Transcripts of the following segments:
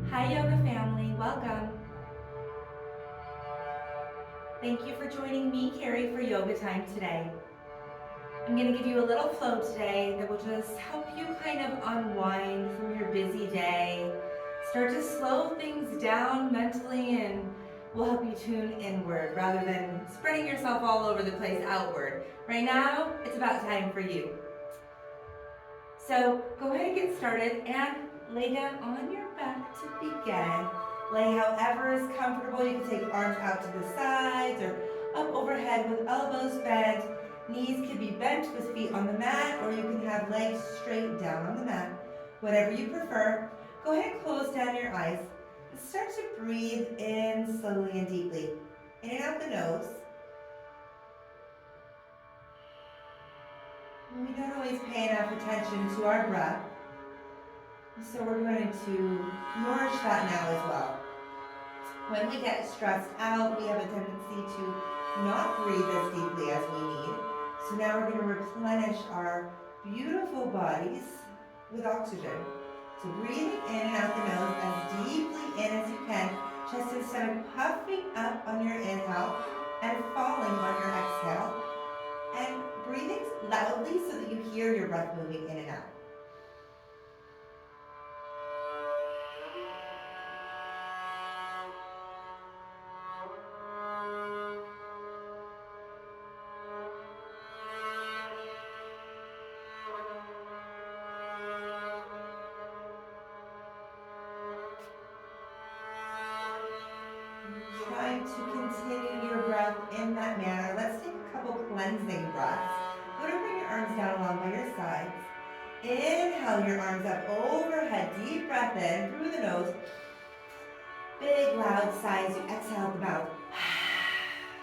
Hi yoga family, welcome. Thank you for joining me, Carrie, for yoga time today. I'm going to give you a little flow today that will just help you kind of unwind from your busy day. Start to slow things down mentally and will help you tune inward rather than spreading yourself all over the place outward. Right now, it's about time for you. So go ahead and get started and lay down on your back to begin. Lay however is comfortable. You can take arms out to the sides or up overhead with elbows bent. Knees can be bent with feet on the mat, or you can have legs straight down on the mat. Whatever you prefer. Go ahead and close down your eyes and start to breathe in slowly and deeply. In and out the nose. We don't always pay enough attention to our breath. So we're going to nourish that now as well. When we get stressed out, we have a tendency to not breathe as deeply as we need. So now we're going to replenish our beautiful bodies with oxygen. So breathing in and out the nose as deeply in as you can. Chest and stomach puffing up on your inhale and falling on your exhale. And breathing loudly so that you hear your breath moving in and out. Trying to continue your breath in that manner. Let's take a couple cleansing breaths. Go to bring your arms down along by your sides. Inhale your arms up overhead. Deep breath in through the nose. Big loud sighs. You exhale the mouth.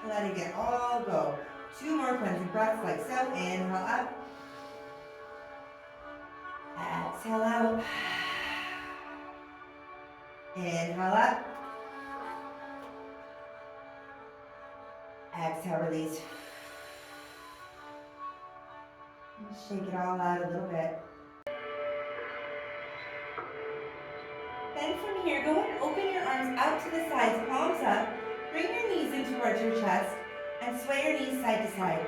Letting it all go. 2 more cleansing breaths like so. Inhale up. Exhale out. Inhale up. Exhale, release. Shake it all out a little bit. Then from here, go ahead and open your arms out to the sides, palms up. Bring your knees in towards your chest and sway your knees side to side.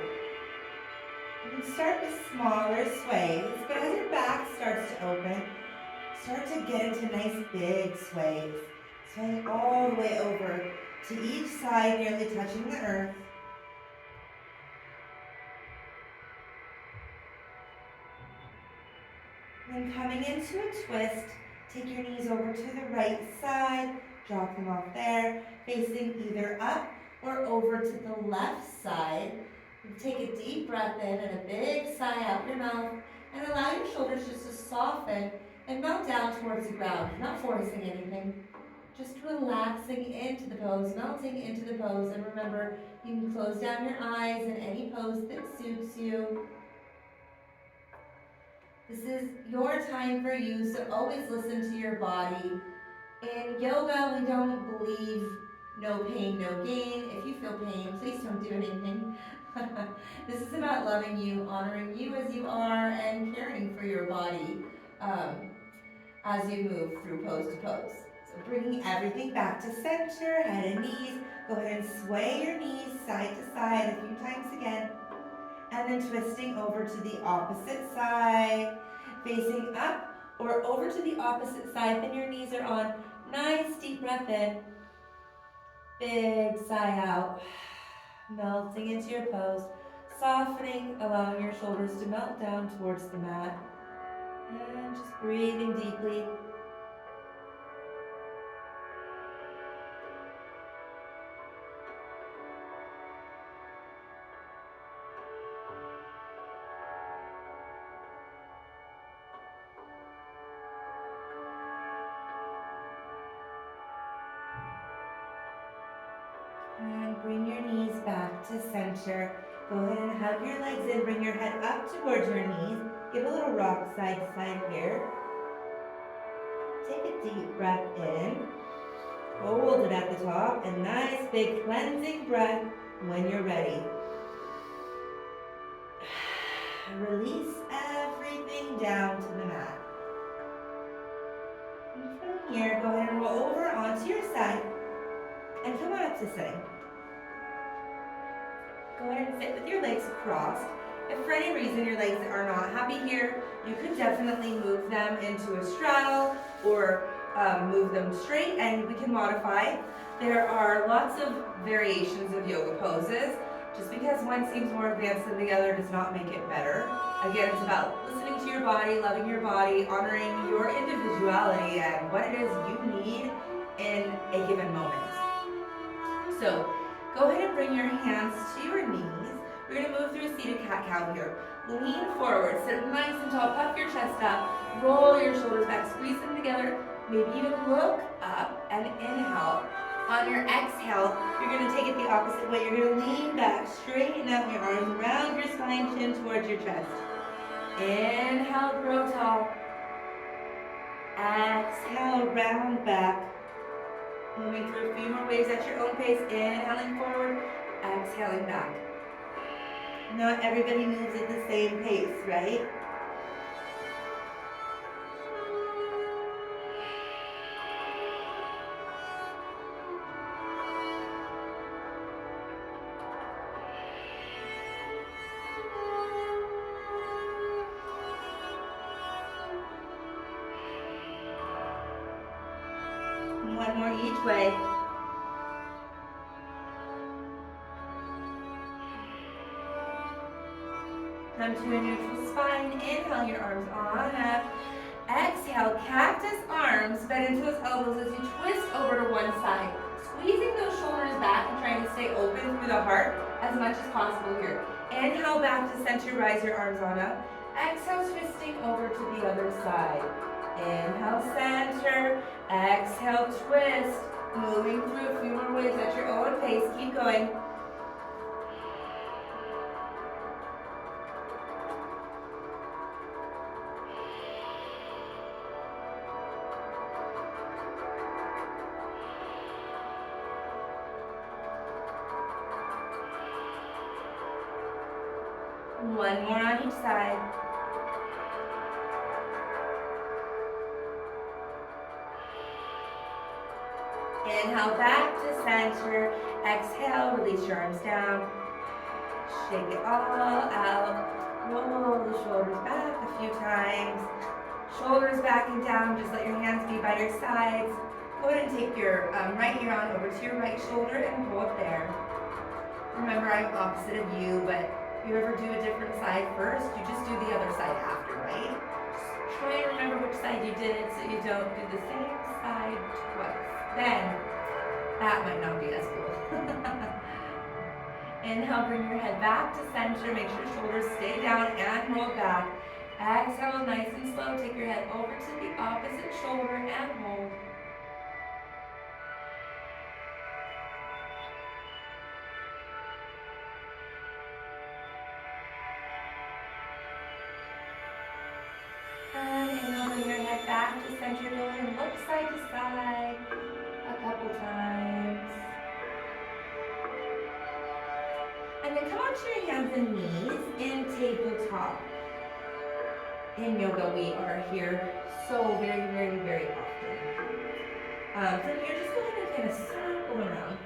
You can start with smaller sways, but as your back starts to open, start to get into nice big sways. Swaying all the way over to each side, nearly touching the earth. Then coming into a twist, take your knees over to the right side, drop them off there, facing either up or over to the left side. Take a deep breath in and a big sigh out your mouth, and allow your shoulders just to soften and melt down towards the ground, not forcing anything. Just relaxing into the pose, melting into the pose, and remember, you can close down your eyes in any pose that suits you. This is your time for you, so always listen to your body. In yoga, we don't believe no pain, no gain. If you feel pain, please don't do anything. This is about loving you, honoring you as you are, and caring for your body as you move through pose to pose. So bringing everything back to center, head and knees. Go ahead and sway your knees side to side a few times again. And then twisting over to the opposite side, facing up or over to the opposite side. Then your knees are on. Nice deep breath in. Big sigh out. Melting into your pose. Softening, allowing your shoulders to melt down towards the mat. And just breathing deeply. And bring your knees back to center. Go ahead and hug your legs in. Bring your head up towards your knees. Give a little rock side to side here. Take a deep breath in. Hold it at the top. A nice big cleansing breath when you're ready. Release everything down to the mat. And for here, go ahead and roll over onto your side and come on up to sitting. Go ahead and sit with your legs crossed. If for any reason your legs are not happy here, you could definitely move them into a straddle or move them straight, and we can modify. There are lots of variations of yoga poses. Just because one seems more advanced than the other does not make it better. Again, it's about listening to your body, loving your body, honoring your individuality and what it is you need in a given moment. So go ahead and bring your hands to your knees. We're going to move through a seated cat-cow here. Lean forward, sit nice and tall, puff your chest up, roll your shoulders back, squeeze them together, maybe even look up and inhale. On your exhale, you're going to take it the opposite way. You're going to lean back, straighten out your arms around your spine, chin towards your chest. Inhale, grow tall. Exhale, round back. Moving through a few more waves at your own pace. Inhaling forward, exhaling back. Not everybody moves at the same pace, right? One more each way. Come to a neutral spine. Inhale your arms on up. Exhale, cactus arms. Bend into those elbows as you twist over to one side. Squeezing those shoulders back and trying to stay open through the heart as much as possible here. Inhale back to center, rise your arms on up. Exhale, twisting over to the other side. Inhale, center. Exhale, twist. Moving through a few more waves at your own pace. Keep going. One more on each side. Inhale back to center. Exhale, release your arms down. Shake it all out. Roll the shoulders back a few times. Shoulders back and down. Just let your hands be by your sides. Go ahead and take your right ear on over to your right shoulder and hold there. Remember, I'm opposite of you, but if you ever do a different side first, you just do the other side after, right? Just try and remember which side you did so you don't do the same side twice. Then, that might not be as cool. Inhale, bring your head back to center. Make sure shoulders stay down and roll back. Exhale, nice and slow. Take your head over to the opposite shoulder and hold. And inhale, bring your head back to center. Go ahead and look side to side a couple times. And then come onto your hands and knees in tabletop. In yoga, we are here so very, very, very often. From here, just go ahead and kind of circle around.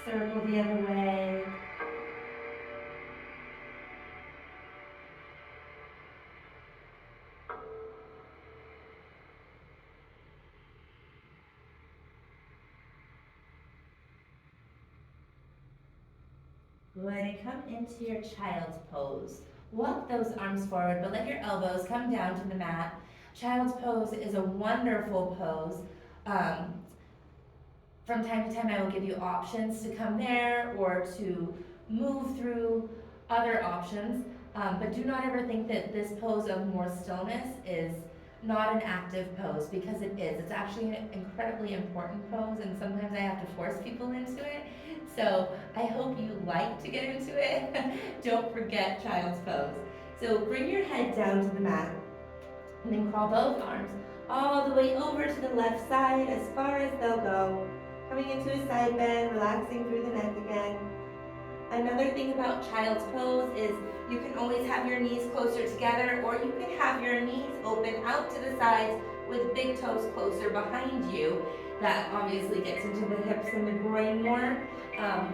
Circle the other way. Go ahead and come into your child's pose. Walk those arms forward, but let your elbows come down to the mat. Child's pose is a wonderful pose. From time to time, I will give you options to come there or to move through other options. But do not ever think that this pose of more stillness is not an active pose, because it is. It's actually an incredibly important pose, and sometimes I have to force people into it. So I hope you like to get into it. Don't forget child's pose. So bring your head down to the mat, and then crawl both arms all the way over to the left side as far as they'll go. Coming into a side bend, relaxing through the neck again. Another thing about child's pose is you can always have your knees closer together, or you can have your knees open out to the sides with big toes closer behind you. That obviously gets into the hips and the groin more.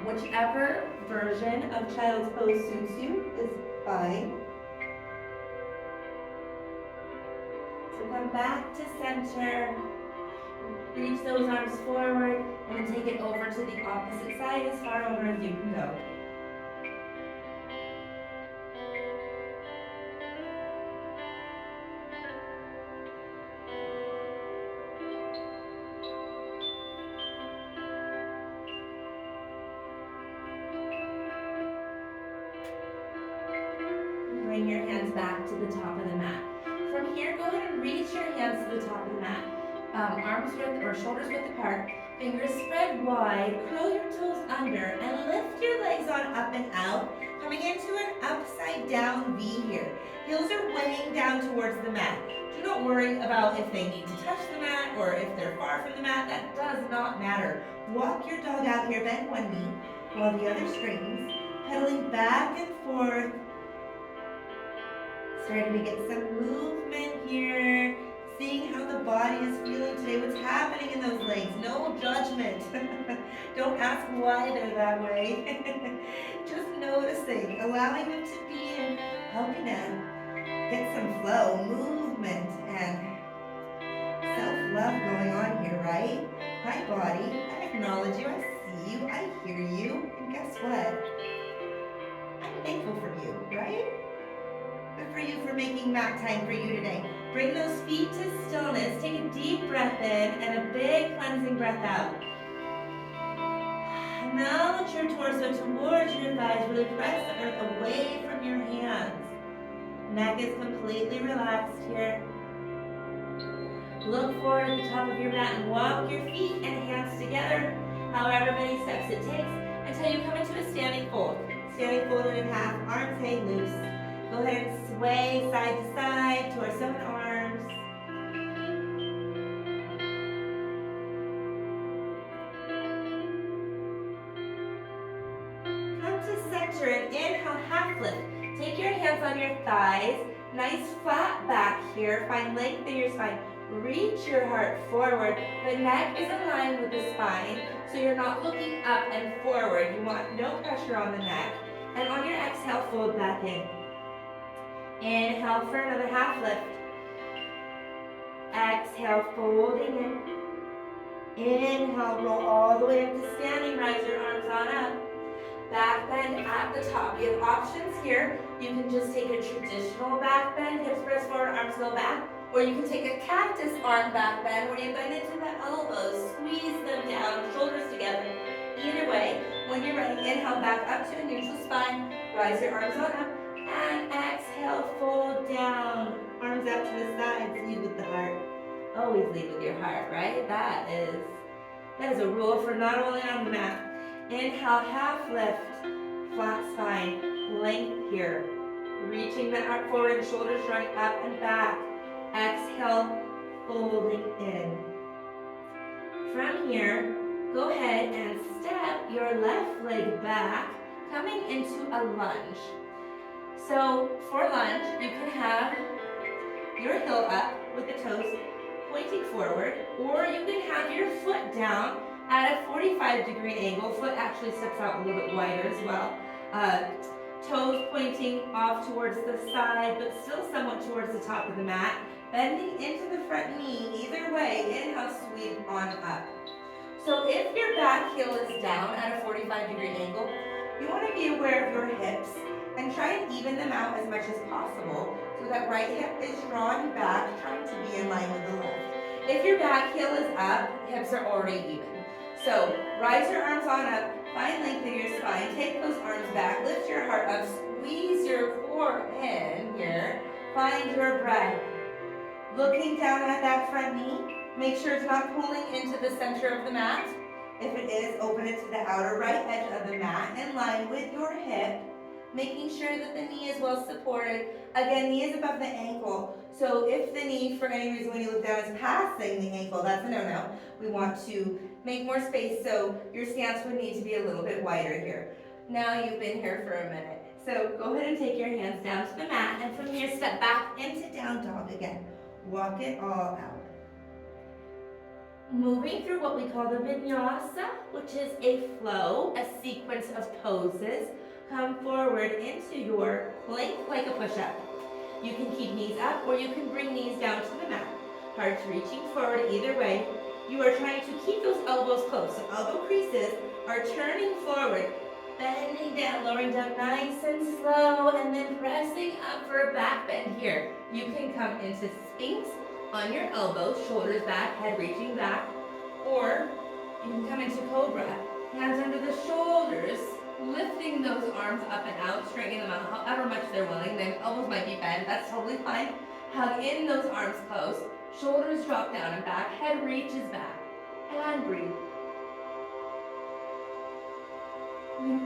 Whichever version of child's pose suits you is fine. So come back to center. Reach those arms forward and take it over to the opposite side as far over as you can go. Bring your hands back to the top of the mat. From here, go ahead and reach your hands to the top of the mat. Arms width or shoulders width apart. Fingers spread wide. Curl your toes under and lift your legs on up and out. Coming into an upside down V here. Heels are weighing down towards the mat. Do not worry about if they need to touch the mat or if they're far from the mat. That does not matter. Walk your dog out here. Bend one knee while the other straightens. Pedaling back and forth. Starting to get some movement here. Seeing how the body is feeling today. What's happening in those legs. No judgment. Don't ask why they're that way. Just noticing. Allowing them to be and helping them get some flow, movement, and self-love going on here, right? Hi, body. I acknowledge you. I see you. I hear you. And guess what? I'm thankful for you, right? Good for you for making mat time for you today. Bring those feet to stillness. Take a deep breath in and a big cleansing breath out. Mount your torso towards your thighs. Really press the earth away from your hands. Neck is completely relaxed here. Look forward at the top of your mat and walk your feet and hands together, however many steps it takes, until you come into a standing fold. Standing folded in half, arms hang loose. Go ahead and sway side to side, torso and arms. Come to center and inhale, half lift. Take your hands on your thighs. Nice flat back here. Find length in your spine. Reach your heart forward. The neck is in line with the spine, so you're not looking up and forward. You want no pressure on the neck. And on your exhale, fold back in. Inhale for another half lift. Exhale, folding in. Inhale, roll all the way up to standing. Rise your arms on up. Back bend at the top. You have options here. You can just take a traditional back bend, hips press forward, arms go back. Or you can take a cactus arm back bend where you bend into the elbows, squeeze them down, shoulders together. Either way, when you're ready, inhale back up to a neutral spine. Rise your arms on up. And exhale, fold down. Arms out to the sides, lead with the heart. Always lead with your heart, right? That is a rule for not only on the mat. Inhale, half lift, flat spine, length here. Reaching the heart forward and shoulders drawing up and back. Exhale, folding in. From here, go ahead and step your left leg back, coming into a lunge. So for lunge, you can have your heel up with the toes pointing forward, or you can have your foot down at a 45-degree angle. Foot actually steps out a little bit wider as well. Toes pointing off towards the side, but still somewhat towards the top of the mat. Bending into the front knee, either way, inhale, sweep on up. So if your back heel is down at a 45-degree angle, you want to be aware of your hips and try and even them out as much as possible so that right hip is drawn back, trying to be in line with the left. If your back heel is up, hips are already even. So rise your arms on up, find length in your spine, take those arms back, lift your heart up, squeeze your core in here, find your breath. Looking down at that front knee, make sure it's not pulling into the center of the mat. If it is, open it to the outer right edge of the mat in line with your hip, making sure that the knee is well supported. Again, knee is above the ankle. So if the knee, for any reason when you look down, is passing the ankle, that's a no-no. We want to make more space so your stance would need to be a little bit wider here. Now you've been here for a minute. So go ahead and take your hands down to the mat, and from here step back into down dog again. Walk it all out. Moving through what we call the vinyasa, which is a flow, a sequence of poses. Come forward into your plank like a push-up. You can keep knees up or you can bring knees down to the mat. Heart's reaching forward either way. You are trying to keep those elbows close. So elbow creases are turning forward, bending down, lowering down nice and slow, and then pressing up for a back bend here. You can come into Sphinx on your elbows, shoulders back, head reaching back, or you can come into Cobra, hands under the shoulders, lifting those arms up and out, straightening them out however much they're willing. Then elbows might be bent, that's totally fine. Hug in those arms close, shoulders drop down and back, head reaches back, and breathe.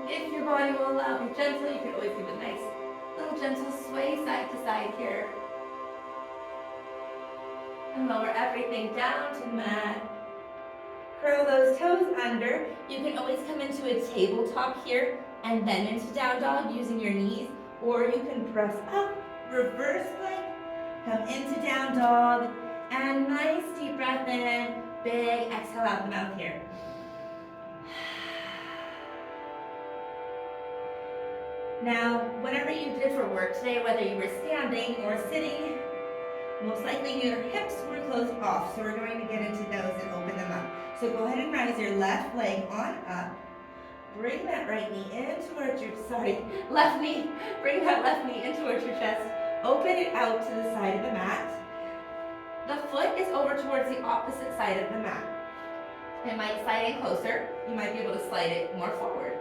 If your body will allow, be gentle. You can always give a nice little gentle sway side to side here. And lower everything down to the mat. Curl those toes under. You can always come into a tabletop here and then into down dog using your knees, or you can press up, reverse plank, come into down dog, and nice deep breath in, big exhale out the mouth here. Now, whatever you did for work today, whether you were standing or sitting, most likely your hips were closed off, so we're going to get into those and open them up. So go ahead and rise your left leg on up. Bring that right knee in towards your, left knee. Bring that left knee in towards your chest. Open it out to the side of the mat. The foot is over towards the opposite side of the mat. It might slide in closer. You might be able to slide it more forward.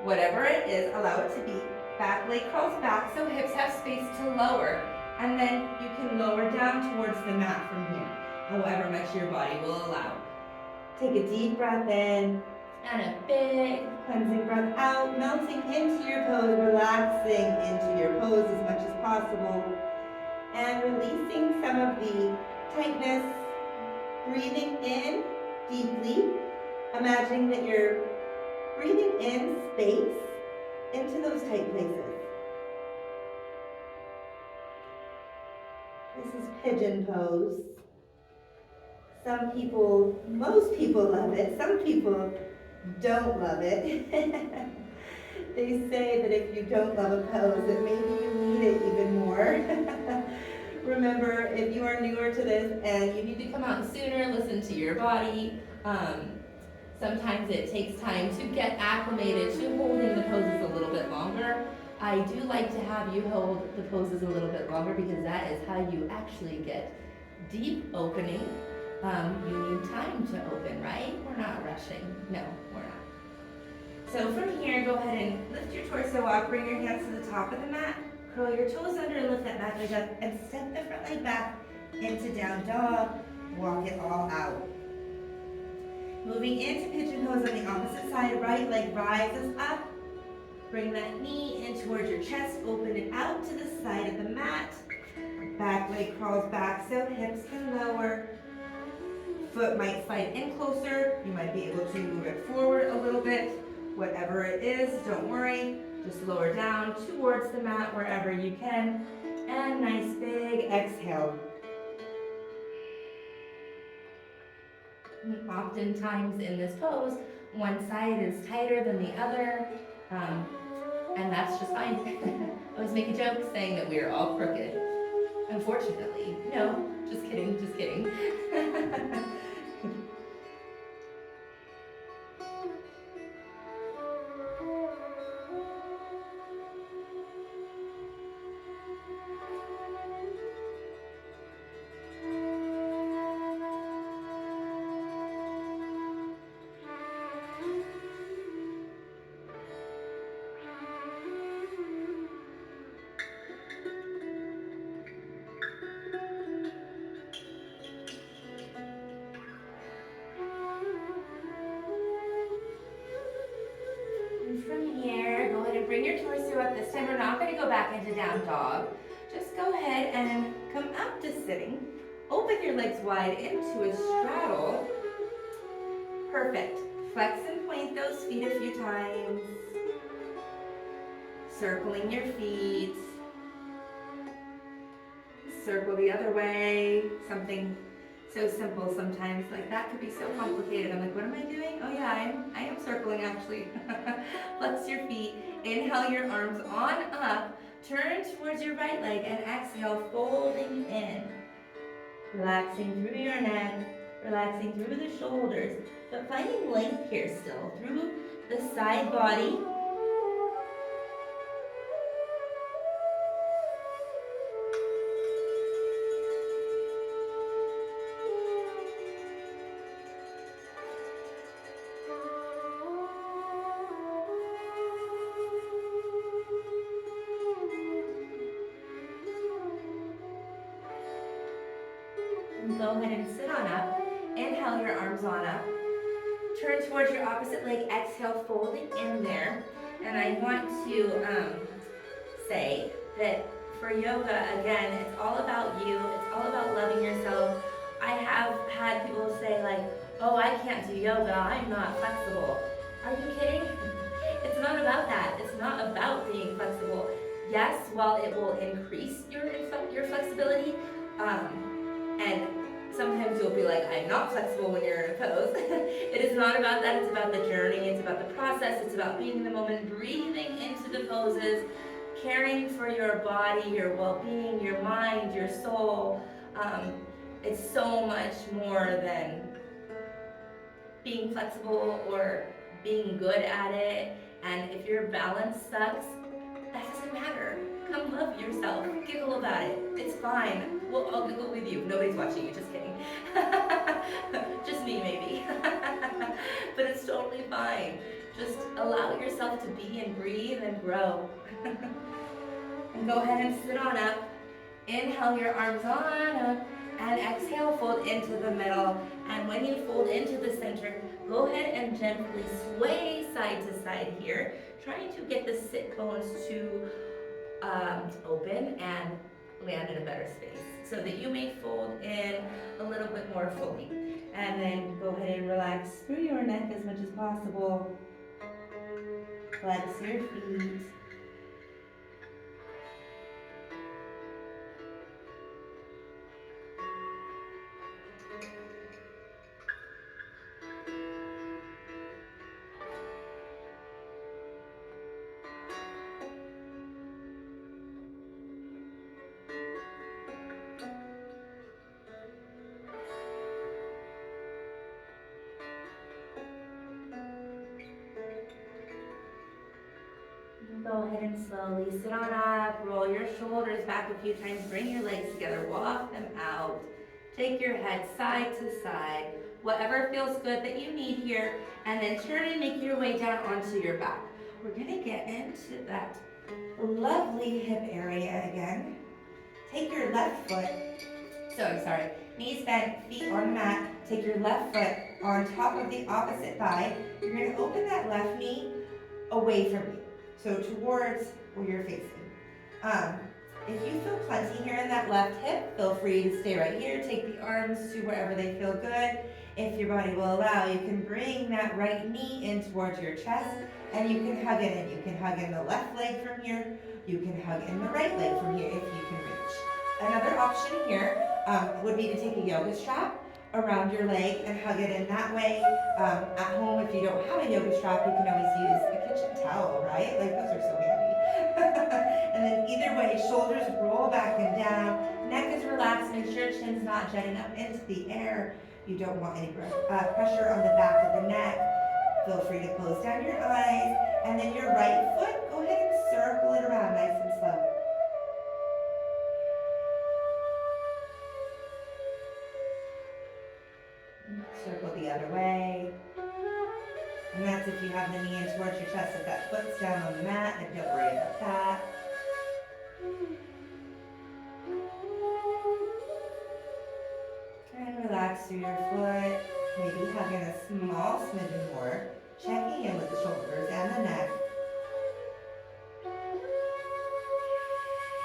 Whatever it is, allow it to be. Back leg crawls back so hips have space to lower. And then you can lower down towards the mat from here, however much your body will allow. Take a deep breath in and a big cleansing breath out, melting into your pose, relaxing into your pose as much as possible, and releasing some of the tightness. Breathing in deeply, imagining that you're breathing in space into those tight places. This is pigeon pose. Some people, most people love it. Some people don't love it. They say that if you don't love a pose, that maybe you need it even more. Remember, if you are newer to this and you need to come out sooner, listen to your body. Sometimes it takes time to get acclimated to holding the poses a little bit longer. I do like to have you hold the poses a little bit longer because that is how you actually get deep opening. You need time to open, right? We're not rushing. No, we're not. So from here, go ahead and lift your torso up, bring your hands to the top of the mat, curl your toes under and lift that back leg up, and step the front leg back into down dog. Walk it all out. Moving into pigeon pose on the opposite side, right leg rises up. Bring that knee in towards your chest, open it out to the side of the mat. Back leg crawls back so hips can lower. Foot might slide in closer. You might be able to move it forward a little bit. Whatever it is, don't worry. Just lower down towards the mat wherever you can. And nice big exhale. Oftentimes in this pose, one side is tighter than the other. And that's just fine. I always make a joke saying that we are all crooked. Unfortunately. No, just kidding, just kidding. Bring your torso up. This time we're not going to go back into down dog. Just go ahead and come up to sitting. Open your legs wide into a straddle. Perfect. Flex and point those feet a few times. Circling your feet. Circle the other way. Something so simple sometimes, like that could be so complicated. I'm like, what am I doing? Oh yeah, I am circling actually. Flex your feet. Inhale your arms on up. Turn towards your right leg and exhale, folding in. Relaxing through your neck, relaxing through the shoulders, but finding length here still through the side body. Go ahead and sit on up. Inhale your arms on up. Turn towards your opposite leg. Exhale, folding in there. And I want to say that for yoga, again, it's all about you. It's all about loving yourself. I have had people say like, oh, I can't do yoga. I'm not flexible. Are you kidding? It's not about that. It's not about being flexible. Yes, while it will increase your flexibility, and sometimes you'll be like, I'm not flexible when you're in a pose. It is not about that. It's about the journey. It's about the process. It's about being in the moment, breathing into the poses, caring for your body, your well-being, your mind, your soul. It's so much more than being flexible or being good at it. And if your balance sucks, that doesn't matter. Come love yourself. Giggle about it. It's fine. I'll giggle with you. Nobody's watching you. Just kidding. Just me, maybe. But it's totally fine. Just allow yourself to be and breathe and grow. And go ahead and sit on up. Inhale your arms on up. And exhale, fold into the middle. And when you fold into the center, go ahead and gently sway side to side here, trying to get the sit bones to open and land in a better space so that you may fold in a little bit more fully. And then go ahead and relax through your neck as much as possible. Flex your feet. Go ahead and slowly sit on up, roll your shoulders back a few times, bring your legs together, walk them out. Take your head side to side, whatever feels good that you need here, and then turn and make your way down onto your back. We're gonna get into that lovely hip area again. Take your left foot, knees bent, feet on the mat. Take your left foot on top of the opposite thigh. You're gonna open that left knee away from you. So towards where you're facing. If you feel plenty here in that left hip, feel free to stay right here. Take the arms to wherever they feel good. If your body will allow, you can bring that right knee in towards your chest and you can hug it in. You can hug in the left leg from here. You can hug in the right leg from here if you can reach. Another option here would be to take a yoga strap around your leg and hug it in that way. At home, if you don't have a yoga strap, you can always use a kitchen towel, right? Like those are so handy. And then either way, shoulders roll back and down. Neck is relaxed. Make sure chin's not jutting up into the air. You don't want any pressure on the back of the neck. Feel free to close down your eyes. And then your right foot, go ahead and circle it around nice and slow. Circle the other way. And that's if you have the knee in towards your chest. If that foot's down on the mat, then don't worry about that. And relax through your foot. Maybe hugging a small smidgen more. Checking in with the shoulders and the neck.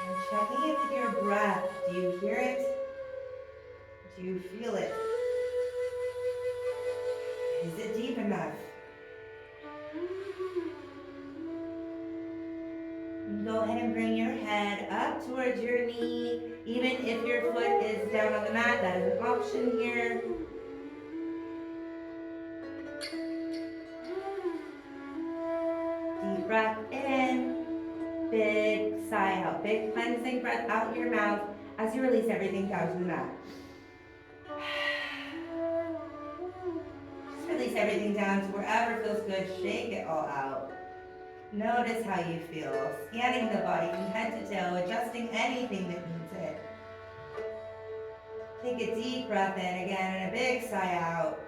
And checking in with your breath. Do you hear it? Do you feel it? Is it deep enough. Go ahead and bring your head up towards your knee. Even if your foot is down on the mat, that is an option here. Deep breath in, big sigh out. Big cleansing breath out your mouth as you release everything down to the mat. Just release everything down to wherever feels good. Shake it all out. Notice how you feel. Scanning the body from head to toe, adjusting anything that needs it. Take a deep breath in again and a big sigh out.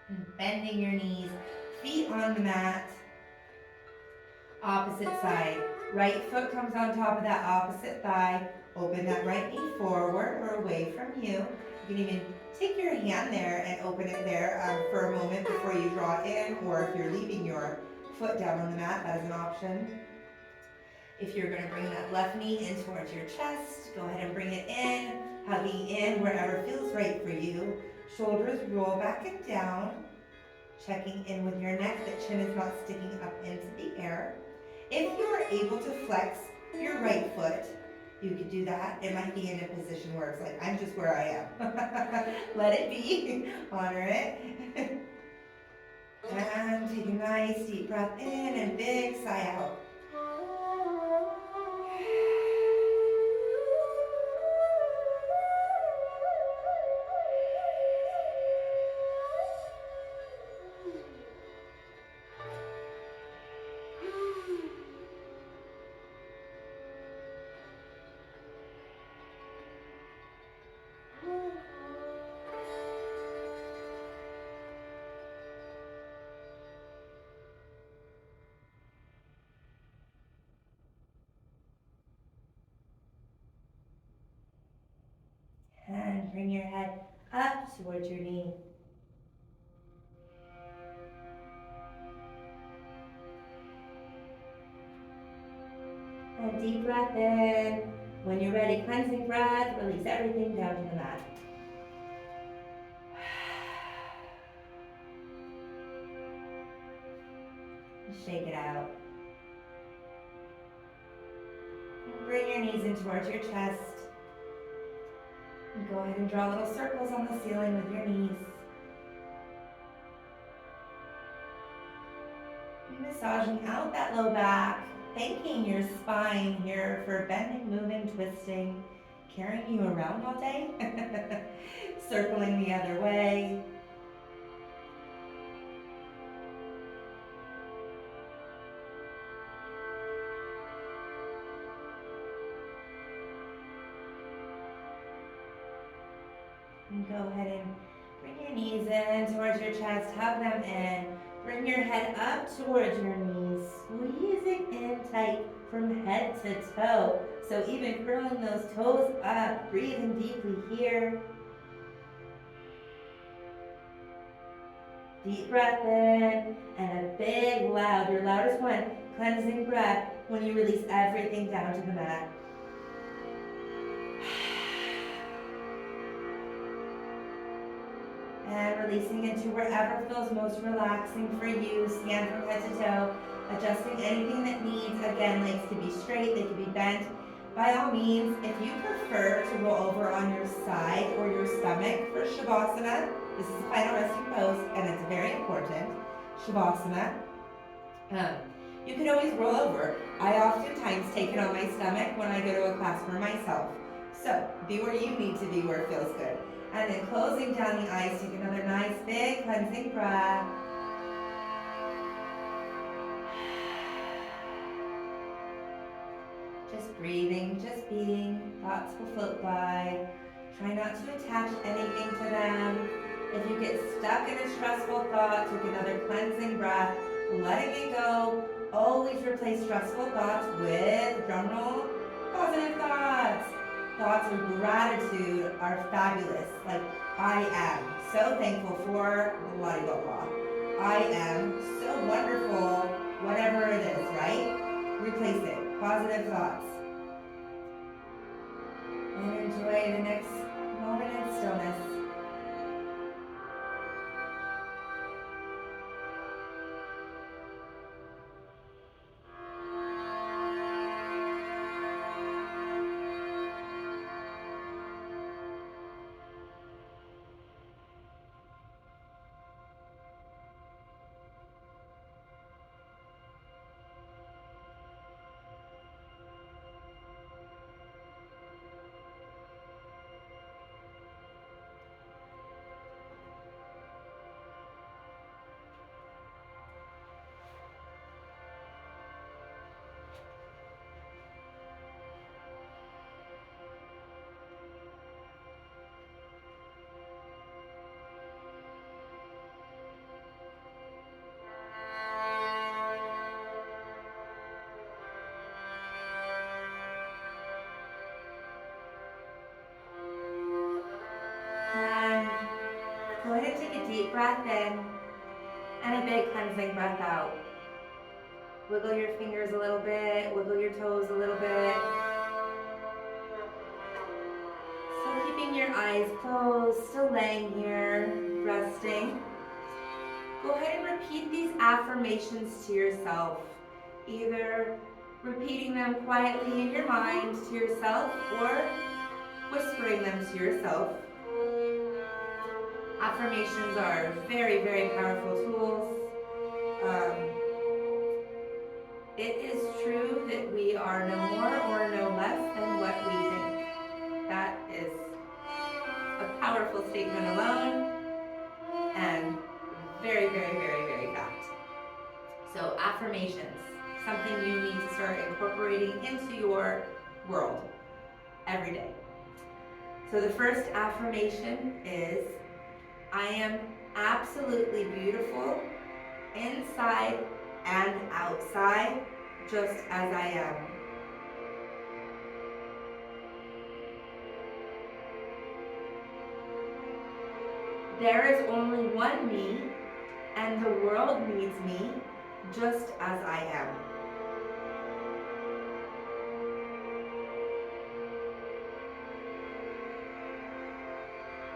And bending your knees, feet on the mat. Opposite side. Right foot comes on top of that opposite thigh. Open that right knee forward or away from you. You can even take your hand there and open it there for a moment before you draw it in, or if you're leaving your foot down on the mat, that is an option. If you're going to bring that left knee in towards your chest, go ahead and bring it in, hugging in wherever feels right for you. Shoulders roll back and down, checking in with your neck, the chin is not sticking up into the air. If you are able to flex your right foot, you could do that. It might be in a position where it's like, I'm just where I am. Let it be. Honor it. And take a nice deep breath in and big sigh out. And bring your head up towards your knee. And deep breath in. When you're ready, cleansing breath, release everything down to the mat. Shake it out. And bring your knees in towards your chest. And go ahead and draw little circles on the ceiling with your knees. Massaging out that low back, thanking your spine here for bending, moving, twisting, carrying you around all day, circling the other way. And go ahead and bring your knees in towards your chest, hug them in. Bring your head up towards your knees, squeezing in tight from head to toe. So even curling those toes up, breathing deeply here. Deep breath in, and a big, loud, your loudest one, cleansing breath when you release everything down to the mat. And releasing into wherever feels most relaxing for you. Scan from head to toe, adjusting anything that needs. Again, legs can be straight, they can be bent. By all means, if you prefer to roll over on your side or your stomach for Shavasana, this is the final resting pose, and it's very important, Shavasana. You can always roll over. I oftentimes take it on my stomach when I go to a class for myself. So, be where you need to be, where it feels good. And then closing down the eyes, take another nice big cleansing breath. Just breathing, just being. Thoughts will float by. Try not to attach anything to them. If you get stuck in a stressful thought, take another cleansing breath, letting it go. Always replace stressful thoughts with, drumroll, positive thoughts. Thoughts of gratitude are fabulous. Like, I am so thankful for blah, blah, blah. I am so wonderful, whatever it is, right? Replace it. Positive thoughts. And enjoy the next moment in stillness. deep breath in and a big cleansing breath out. Wiggle your fingers a little bit, wiggle your toes a little bit. Still keeping your eyes closed, still laying here, resting. Go ahead and repeat these affirmations to yourself, either repeating them quietly in your mind to yourself or whispering them to yourself. Affirmations are very, very powerful tools. It is true that we are no more or no less than what we think. That is a powerful statement alone and very, very, very, very fact. So affirmations, something you need to start incorporating into your world every day. So the first affirmation is, I am absolutely beautiful inside and outside, just as I am. There is only one me, and the world needs me just as I am.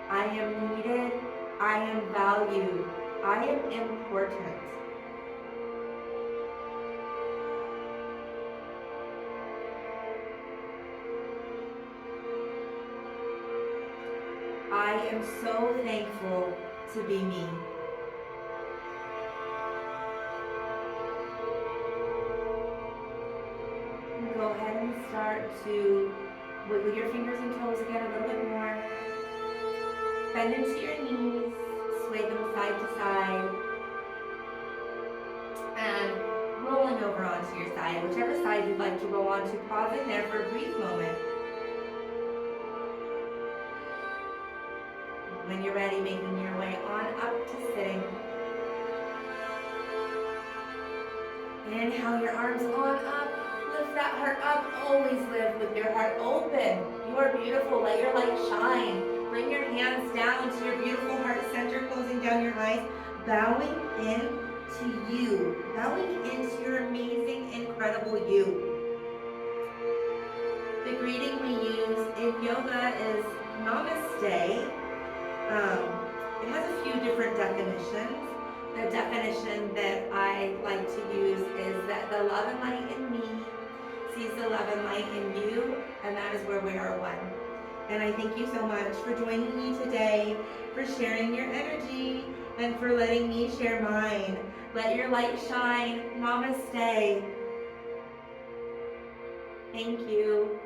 I am needed, I am valued, I am important. I am so thankful to be me. Go ahead and start to wiggle your fingers and toes again a little bit more. Bend into your knees, sway them side to side, and rolling over onto your side, whichever side you'd like to roll onto. Pause in there for a brief moment. When you're ready, making your way on up to sitting. Inhale your arms on up. Lift that heart up. Always live with your heart open. You are beautiful. Let your light shine. Bring your hands down to your beautiful heart center, closing down your eyes, bowing into you. Bowing into your amazing, incredible you. The greeting we use in yoga is Namaste. It has a few different definitions. The definition that I like to use is that the love and light in me sees the love and light in you, and that is where we are one. And I thank you so much for joining me today, for sharing your energy, and for letting me share mine. Let your light shine. Namaste. Thank you.